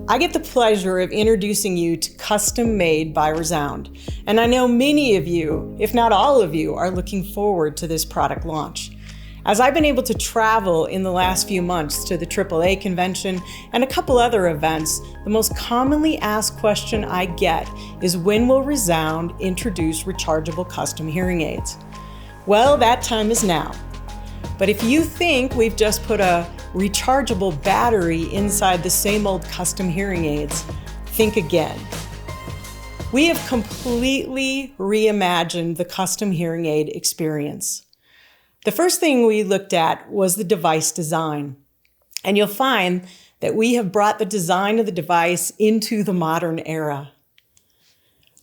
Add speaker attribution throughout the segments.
Speaker 1: I get the pleasure of introducing you to Custom Made by ReSound, and I know many of you, if not all of you, are looking forward to this product launch. As I've been able to travel in the last few months to the AAA convention and a couple other events, the most commonly asked question I get is, when will ReSound introduce rechargeable custom hearing aids? Well, that time is now. But if you think we've just put a rechargeable battery inside the same old custom hearing aids, think again. We have completely reimagined the custom hearing aid experience. The first thing we looked at was the device design. And you'll find that we have brought the design of the device into the modern era.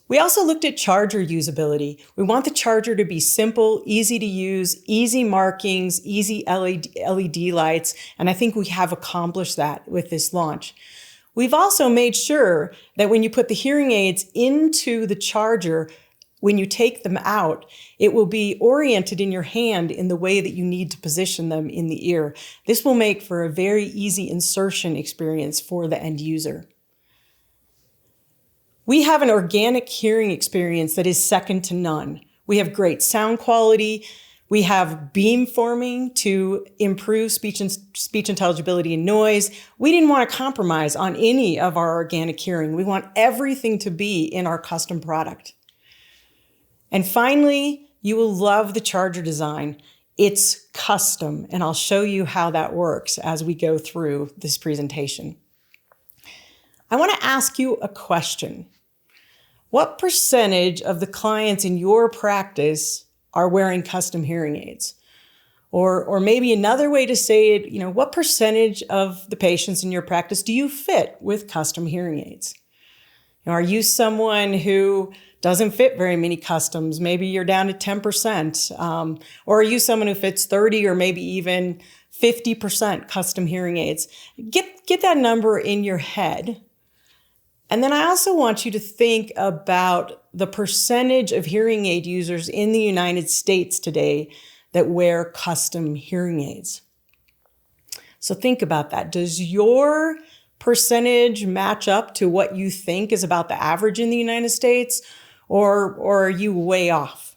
Speaker 1: We also looked at charger usability. We want the charger to be simple, easy to use, easy markings, easy LED lights, and I think we have accomplished that with this launch. We've also made sure that when you put the hearing aids into the charger, when you take them out, it will be oriented in your hand in the way that you need to position them in the ear. This will make for a very easy insertion experience for the end user. We have an organic hearing experience that is second to none. We have great sound quality. We have beam forming to improve speech intelligibility and noise. We didn't want to compromise on any of our organic hearing. We want everything to be in our custom product. And finally, you will love the charger design. It's custom, and I'll show you how that works as we go through this presentation. I want to ask you a question. What percentage of the clients in your practice are wearing custom hearing aids? Or maybe another way to say it, what percentage of the patients in your practice do you fit with custom hearing aids? Are you someone who doesn't fit very many customs? Maybe you're down to 10%. Or are you someone who fits 30 or maybe even 50% custom hearing aids? Get that number in your head. And then I also want you to think about the percentage of hearing aid users in the United States today that wear custom hearing aids. So think about that. Does your percentage match up to what you think is about the average in the United States, or are you way off?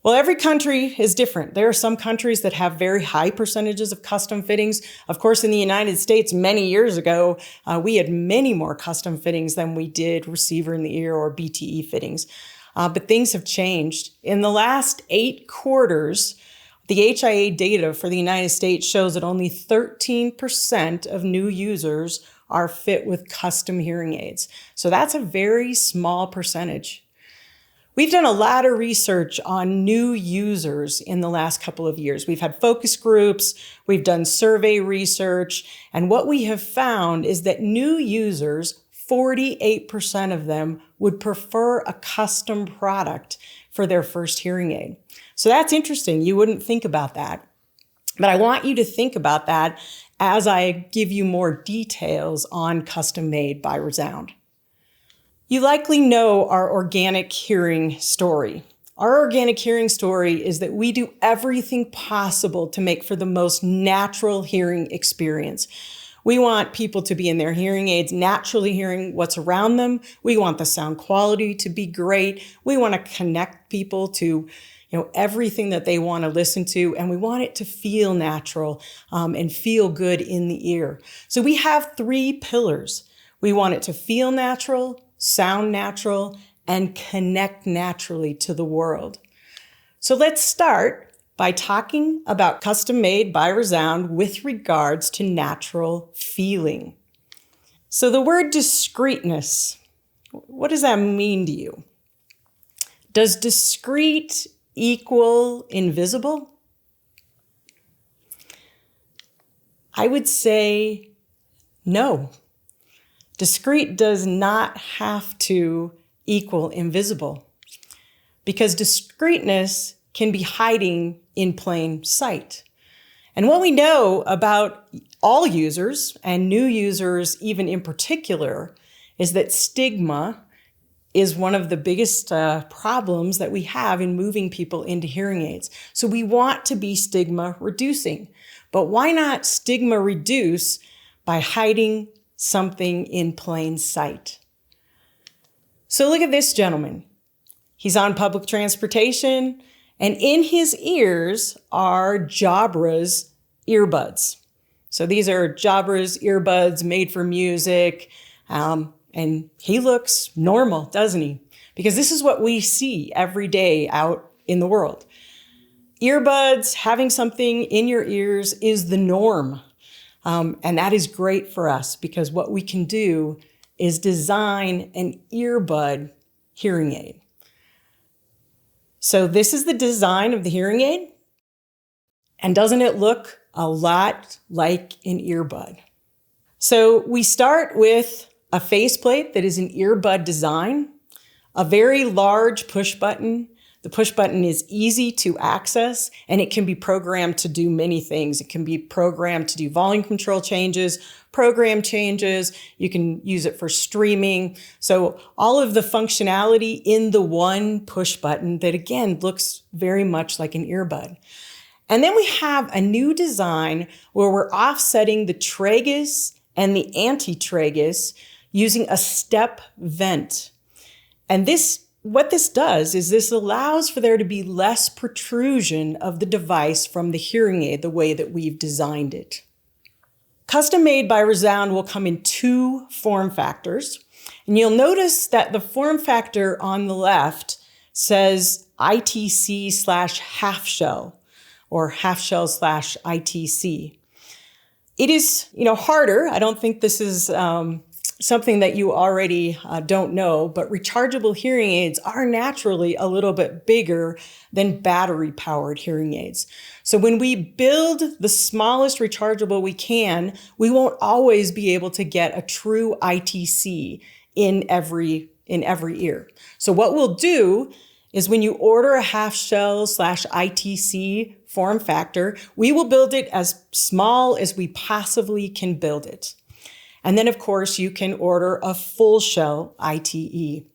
Speaker 1: Well, every country is different. There are some countries that have very high percentages of custom fittings. Of course, in the United States, many years ago, we had many more custom fittings than we did receiver in the ear or BTE fittings. But things have changed. In the last 8 quarters, the HIA data for the United States shows that only 13% of new users are fit with custom hearing aids. So that's a very small percentage. We've done a lot of research on new users in the last couple of years. We've had focus groups, we've done survey research, and what we have found is that new users, 48% of them would prefer a custom product for their first hearing aid. So that's interesting. You wouldn't think about that. But I want you to think about that as I give you more details on Custom Made by ReSound. You likely know our organic hearing story. Our organic hearing story is that we do everything possible to make for the most natural hearing experience. We want people to be in their hearing aids naturally hearing what's around them. We want the sound quality to be great. We want to connect people to everything that they want to listen to, and we want it to feel natural and feel good in the ear. So we have 3 pillars. We want it to feel natural, sound natural, and connect naturally to the world. So let's start by talking about Custom Made by ReSound with regards to natural feeling. So the word discreetness, what does that mean to you? Does discreet equal invisible? I would say no. Discreet does not have to equal invisible, because discreetness can be hiding in plain sight. And what we know about all users, and new users even in particular, is that stigma is one of the biggest problems that we have in moving people into hearing aids. So we want to be stigma reducing. But why not stigma reduce by hiding something in plain sight. So look at this gentleman. He's on public transportation, and in his ears are Jobra's earbuds. So these are Jobra's earbuds made for music, and he looks normal, doesn't he? Because this is what we see every day out in the world. Earbuds, having something in your ears is the norm. And that is great for us because what we can do is design an earbud hearing aid. So this is the design of the hearing aid. And doesn't it look a lot like an earbud? So we start with a faceplate that is an earbud design, a very large push button. The push button is easy to access, and it can be programmed to do many things. It can be programmed to do volume control changes, program changes. You can use it for streaming. So all of the functionality in the one push button that, again, looks very much like an earbud. And then we have a new design where we're offsetting the tragus and the antitragus using a step vent. And what this does is this allows for there to be less protrusion of the device from the hearing aid the way that we've designed it. Custom made by ReSound will come in two form factors. And you'll notice that the form factor on the left says ITC/half shell or half shell /ITC. It is, harder. I don't think this is something that you already don't know, but rechargeable hearing aids are naturally a little bit bigger than battery-powered hearing aids. So when we build the smallest rechargeable we can, we won't always be able to get a true ITC in every ear. So what we'll do is when you order a half shell /ITC form factor, we will build it as small as we possibly can build it. And then, of course, you can order a full shell ITE.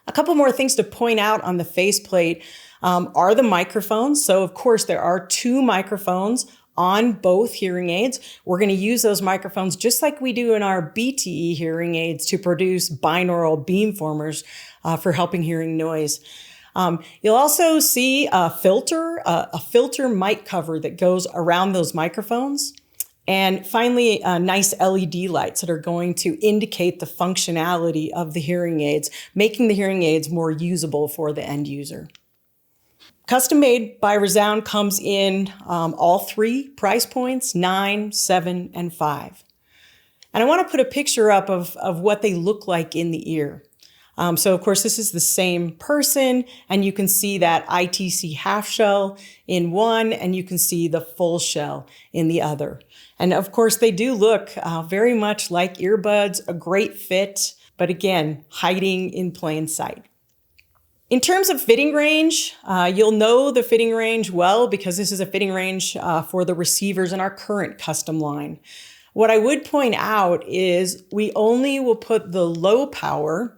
Speaker 1: A couple more things to point out on the faceplate are the microphones. So, of course, there are two microphones on both hearing aids. We're going to use those microphones just like we do in our BTE hearing aids to produce binaural beamformers for helping hearing noise. You'll also see a filter mic cover that goes around those microphones. And finally, nice LED lights that are going to indicate the functionality of the hearing aids, making the hearing aids more usable for the end user. Custom made by ReSound comes in all three price points, 9, 7, and 5. And I want to put a picture up of what they look like in the ear. So of course, this is the same person, and you can see that ITC half shell in one, and you can see the full shell in the other. And of course, they do look very much like earbuds, a great fit, but again, hiding in plain sight. In terms of fitting range, you'll know the fitting range well because this is a fitting range for the receivers in our current custom line. What I would point out is we only will put the low power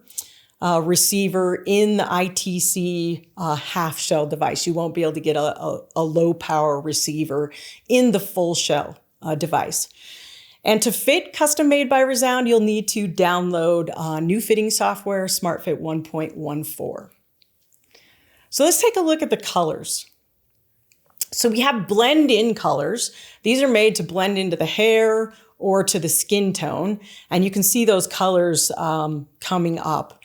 Speaker 1: receiver in the ITC half shell device. You won't be able to get a low power receiver in the full shell device. And to fit custom made by ReSound, you'll need to download new fitting software, SmartFit 1.14. So let's take a look at the colors. So we have blend-in colors. These are made to blend into the hair or to the skin tone. And you can see those colors coming up.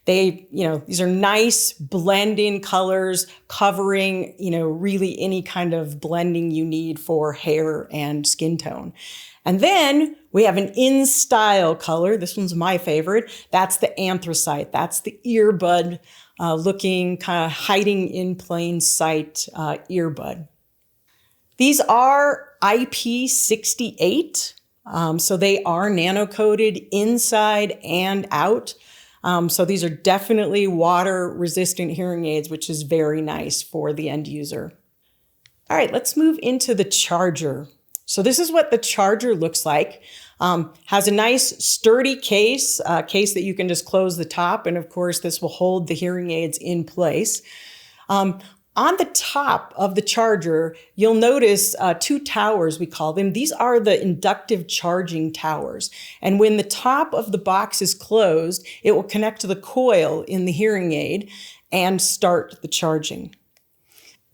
Speaker 1: These are nice blend-in colors covering, really any kind of blending you need for hair and skin tone. And then we have an in-style color. This one's my favorite. That's the anthracite. That's the earbud looking, kind of hiding in plain sight earbud. These are IP68. So they are nano-coated inside and out. So these are definitely water-resistant hearing aids, which is very nice for the end user. All right, let's move into the charger. So this is what the charger looks like. Has a nice sturdy case that you can just close the top. And of course, this will hold the hearing aids in place. On On the top of the charger, you'll notice two towers, we call them. These are the inductive charging towers. And when the top of the box is closed, it will connect to the coil in the hearing aid and start the charging.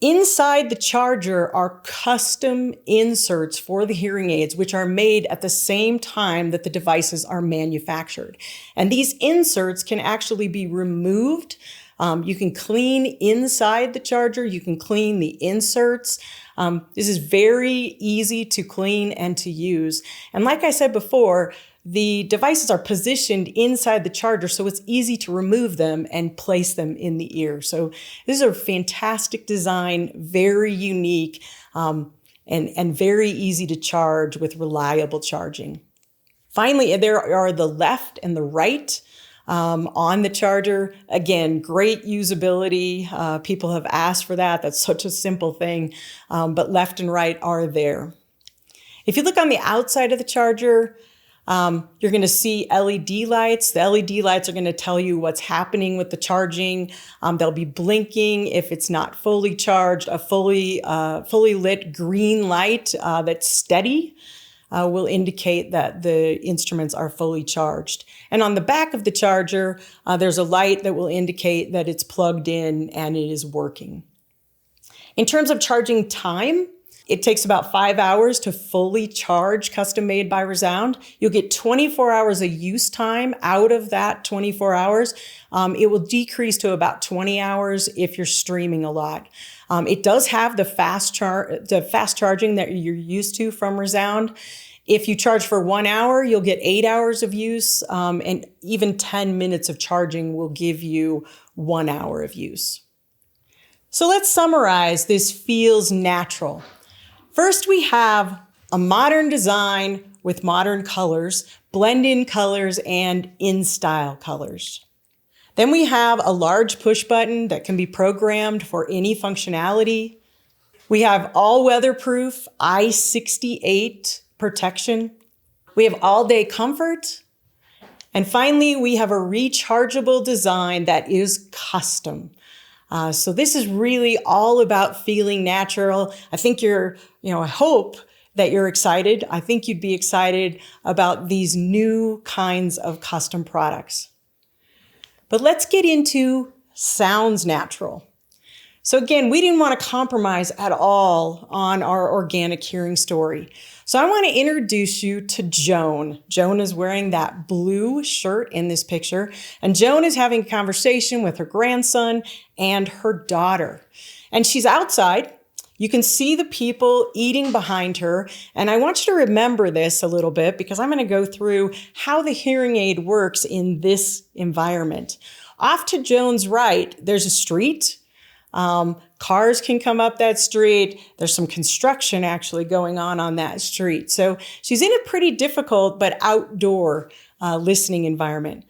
Speaker 1: Inside the charger are custom inserts for the hearing aids, which are made at the same time that the devices are manufactured. And these inserts can actually be removed. You can clean inside the charger. You can clean the inserts. This is very easy to clean and to use. And like I said before, the devices are positioned inside the charger, so it's easy to remove them and place them in the ear. So this is a fantastic design, very unique, and very easy to charge with reliable charging. Finally, there are the left and the right on the charger. Again, great usability. People have asked for that. That's such a simple thing, but left and right are there. If you look on the outside of the charger, you're going to see LED lights. The LED lights are going to tell you what's happening with the charging. They'll be blinking if it's not fully charged. A fully lit green light that's steady will indicate that the instruments are fully charged. And on the back of the charger, there's a light that will indicate that it's plugged in and it is working. In terms of charging time, it takes about 5 hours to fully charge, custom made by ReSound. You'll get 24 hours of use time out of that 24 hours. It will decrease to about 20 hours if you're streaming a lot. It does have the fast charging that you're used to from ReSound. If you charge for 1 hour, you'll get 8 hours of use, and even 10 minutes of charging will give you 1 hour of use. So let's summarize. This feels natural. First, we have a modern design with modern colors, blend-in colors, and in-style colors. Then we have a large push button that can be programmed for any functionality. We have all weatherproof I68 protection. We have all-day comfort. And finally, we have a rechargeable design that is custom. So this is really all about feeling natural. I think I hope that you're excited. I think you'd be excited about these new kinds of custom products. But let's get into sounds natural. So again, we didn't want to compromise at all on our organic hearing story. So I want to introduce you to Joan. Joan is wearing that blue shirt in this picture, and Joan is having a conversation with her grandson and her daughter. And she's outside. You can see the people eating behind her. And I want you to remember this a little bit because I'm going to go through how the hearing aid works in this environment. Off to Joan's right, there's a street. Cars can come up that street. There's some construction actually going on that street. So she's in a pretty difficult but outdoor listening environment.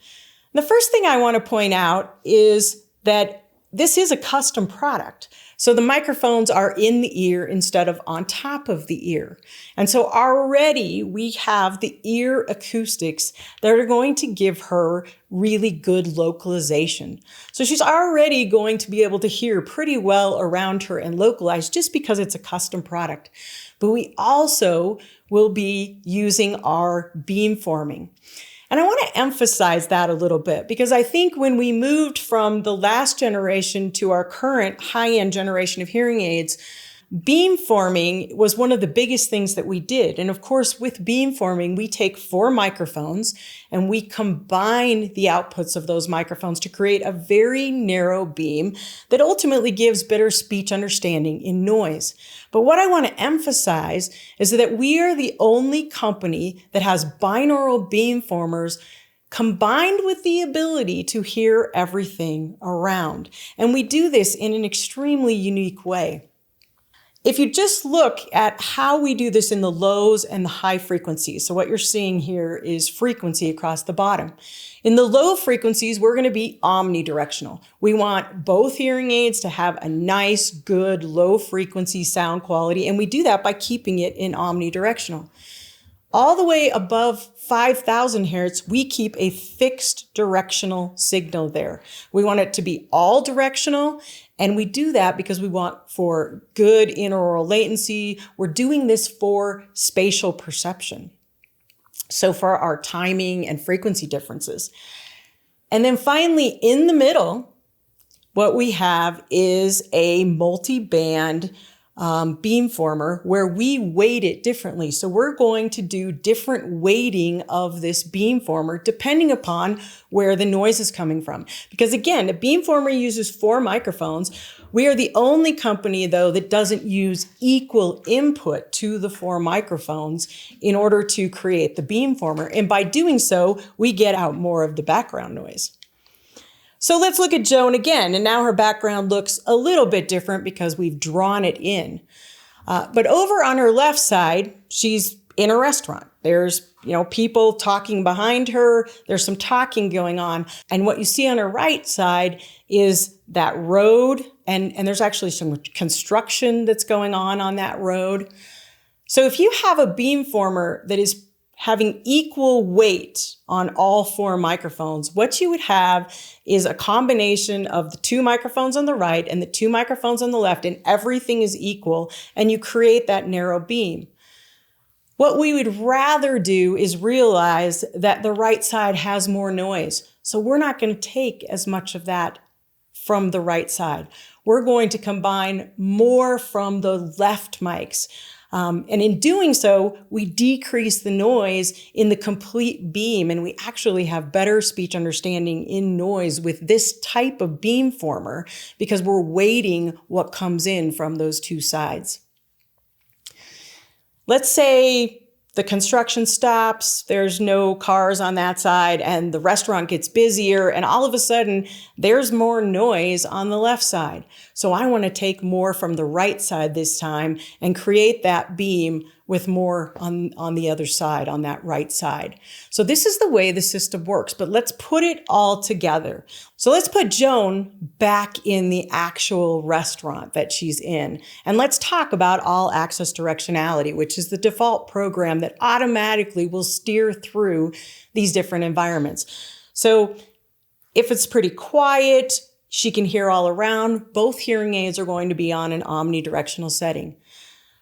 Speaker 1: The first thing I want to point out is that this is a custom product. So the microphones are in the ear instead of on top of the ear. And so already we have the ear acoustics that are going to give her really good localization. So she's already going to be able to hear pretty well around her and localize just because it's a custom product. But we also will be using our beamforming. And I want to emphasize that a little bit because I think when we moved from the last generation to our current high-end generation of hearing aids, beamforming was one of the biggest things that we did. And of course, with beamforming, we take 4 microphones and we combine the outputs of those microphones to create a very narrow beam that ultimately gives better speech understanding in noise. But what I want to emphasize is that we are the only company that has binaural beamformers combined with the ability to hear everything around. And we do this in an extremely unique way. If you just look at how we do this in the lows and the high frequencies, so what you're seeing here is frequency across the bottom. In the low frequencies, we're going to be omnidirectional. We want both hearing aids to have a nice, good, low frequency sound quality, and we do that by keeping it in omnidirectional. All the way above 5,000 hertz, we keep a fixed directional signal there. We want it to be all directional And we do that because we want for good intraoral latency. We're doing this for spatial perception. So for our timing and frequency differences. And then finally, in the middle, what we have is a multi-band beamformer where we weight it differently. So we're going to do different weighting of this beamformer depending upon where the noise is coming from. Because again, a beamformer uses 4 microphones. We are the only company, though, that doesn't use equal input to the 4 microphones in order to create the beamformer. And by doing so, we get out more of the background noise. So let's look at Joan again. And now her background looks a little bit different because we've drawn it in. But over on her left side, she's in a restaurant. There's, people talking behind her. There's some talking going on. And what you see on her right side is that road. And there's actually some construction that's going on that road. So if you have a beamformer that is having equal weight on all 4 microphones, what you would have is a combination of the 2 microphones on the right and the 2 microphones on the left, and everything is equal, and you create that narrow beam. What we would rather do is realize that the right side has more noise. So we're not going to take as much of that from the right side. We're going to combine more from the left mics. And in doing so, we decrease the noise in the complete beam, and we actually have better speech understanding in noise with this type of beamformer because we're weighting what comes in from those 2 sides. Let's say the construction stops, there's no cars on that side, and the restaurant gets busier, and all of a sudden, there's more noise on the left side. So I want to take more from the right side this time and create that beam with more on the other side, on that right side. So this is the way the system works, but let's put it all together. So let's put Joan back in the actual restaurant that she's in. And let's talk about all access directionality, which is the default program that automatically will steer through these different environments. So if it's pretty quiet, she can hear all around. Both hearing aids are going to be on an omnidirectional setting.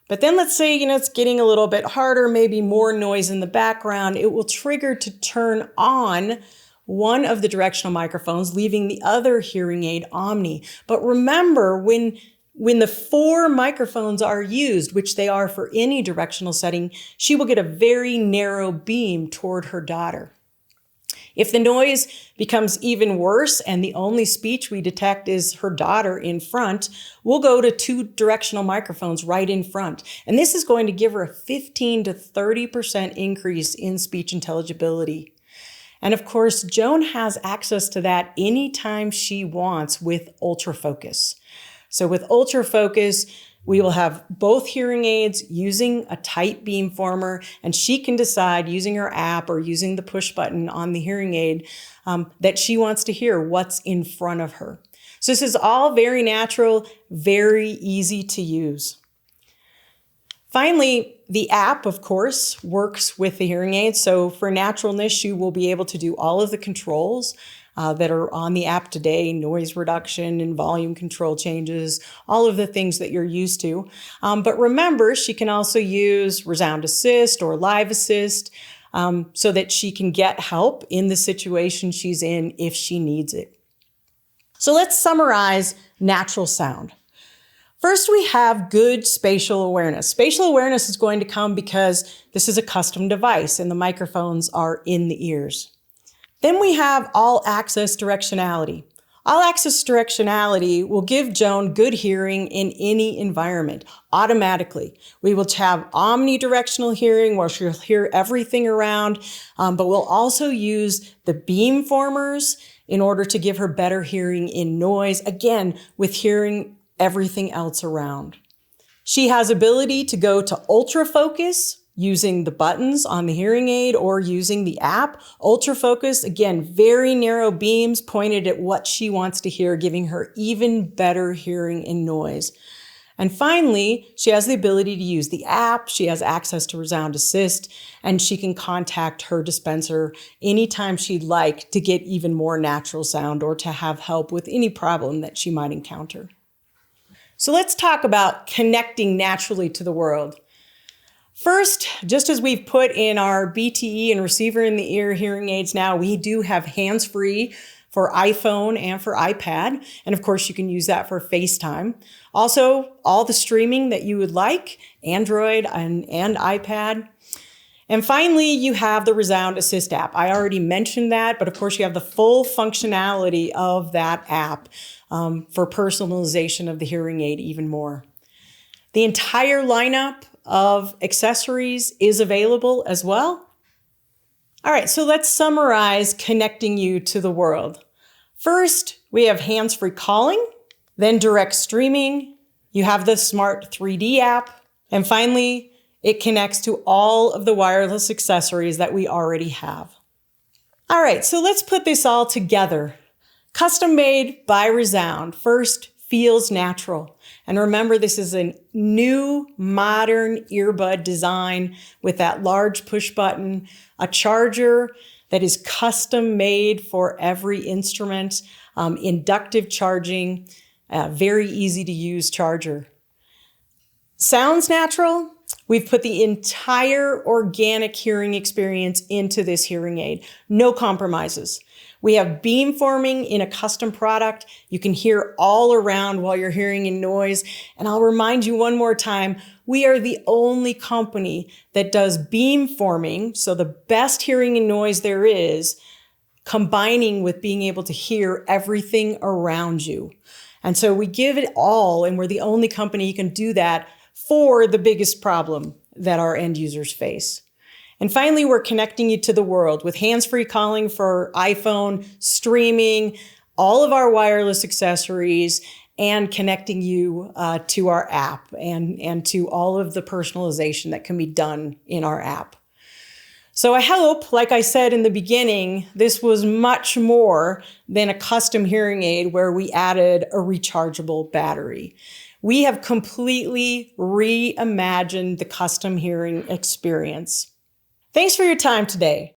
Speaker 1: But then let's say, it's getting a little bit harder, maybe more noise in the background. It will trigger to turn on one of the directional microphones, leaving the other hearing aid omni. But remember, when the 4 microphones are used, which they are for any directional setting, she will get a very narrow beam toward her daughter. If the noise becomes even worse and the only speech we detect is her daughter in front, we'll go to 2 directional microphones right in front. And this is going to give her a 15 to 30% increase in speech intelligibility. And of course, Joan has access to that anytime she wants with ultrafocus. So with ultrafocus, we will have both hearing aids using a tight beamformer, and she can decide using her app or using the push button on the hearing aid that she wants to hear what's in front of her. So this is all very natural, very easy to use. Finally, the app, of course, works with the hearing aid. So for naturalness, you will be able to do all of the controls that are on the app today, noise reduction and volume control changes, all of the things that you're used to. But remember, she can also use ReSound Assist or Live Assist so that she can get help in the situation she's in if she needs it. So let's summarize natural sound. First, we have good spatial awareness. Spatial awareness is going to come because this is a custom device and the microphones are in the ears. Then we have all access directionality. All access directionality will give Joan good hearing in any environment automatically. We will have omnidirectional hearing where she'll hear everything around, but we'll also use the beamformers in order to give her better hearing in noise, again, with hearing everything else around. She has ability to go to ultra focus using the buttons on the hearing aid or using the app. Ultra focus, again, very narrow beams pointed at what she wants to hear, giving her even better hearing in noise. And finally, she has the ability to use the app. She has access to ReSound Assist, and she can contact her dispenser anytime she'd like to get even more natural sound or to have help with any problem that she might encounter. So let's talk about connecting naturally to the world. First, just as we've put in our BTE and receiver in the ear hearing aids now, we do have hands-free for iPhone and for iPad. And of course, you can use that for FaceTime. Also, all the streaming that you would like, Android and iPad. And finally, you have the ReSound Assist app. I already mentioned that, but of course you have the full functionality of that app for personalization of the hearing aid even more. The entire lineup of accessories is available as well. All right, so let's summarize connecting you to the world. First, we have hands-free calling, then direct streaming. You have the Smart 3D app, and finally, it connects to all of the wireless accessories that we already have. All right, so let's put this all together. Custom made by ReSound. First, feels natural. And remember, this is a new modern earbud design with that large push button, a charger that is custom made for every instrument, inductive charging, very easy to use charger. Sounds natural. We've put the entire organic hearing experience into this hearing aid. No compromises. We have beamforming in a custom product. You can hear all around while you're hearing in noise. And I'll remind you one more time, we are the only company that does beamforming, so the best hearing in noise there is, combining with being able to hear everything around you. And so we give it all, and we're the only company you can do that for the biggest problem that our end users face. And finally, we're connecting you to the world with hands-free calling for iPhone, streaming, all of our wireless accessories, and connecting you to our app and to all of the personalization that can be done in our app. So I hope, like I said in the beginning, this was much more than a custom hearing aid where we added a rechargeable battery. We have completely reimagined the custom hearing experience. Thanks for your time today.